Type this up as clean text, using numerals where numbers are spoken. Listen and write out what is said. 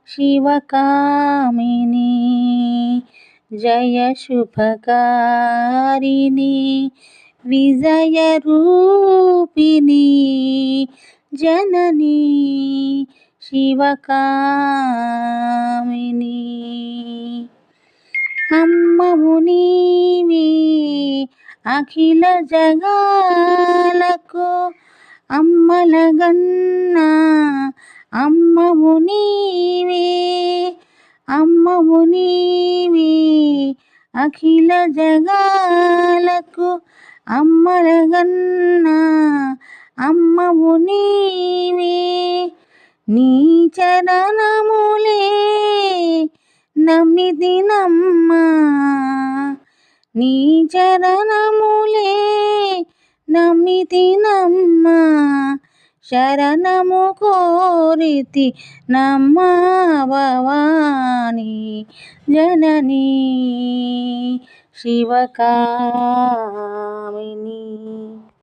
शिवकामिनी जय शुभकारिणी विजयरूपिणी जननी शिवकामिनी అమ్మవు నీవే అఖిల జగాలకు అమ్మలగన్నా అమ్మవు నీవే అమ్మవు నీవే అఖిల జగాలకు అమ్మలగన్నా అమ్మవు నీవే నీ చరణములే నమ్మితినమ్మా నీ చరణములే నమ్మితినమ్మా శరణము కోరితి నమ్మా భవాని జననీ శివకామిని।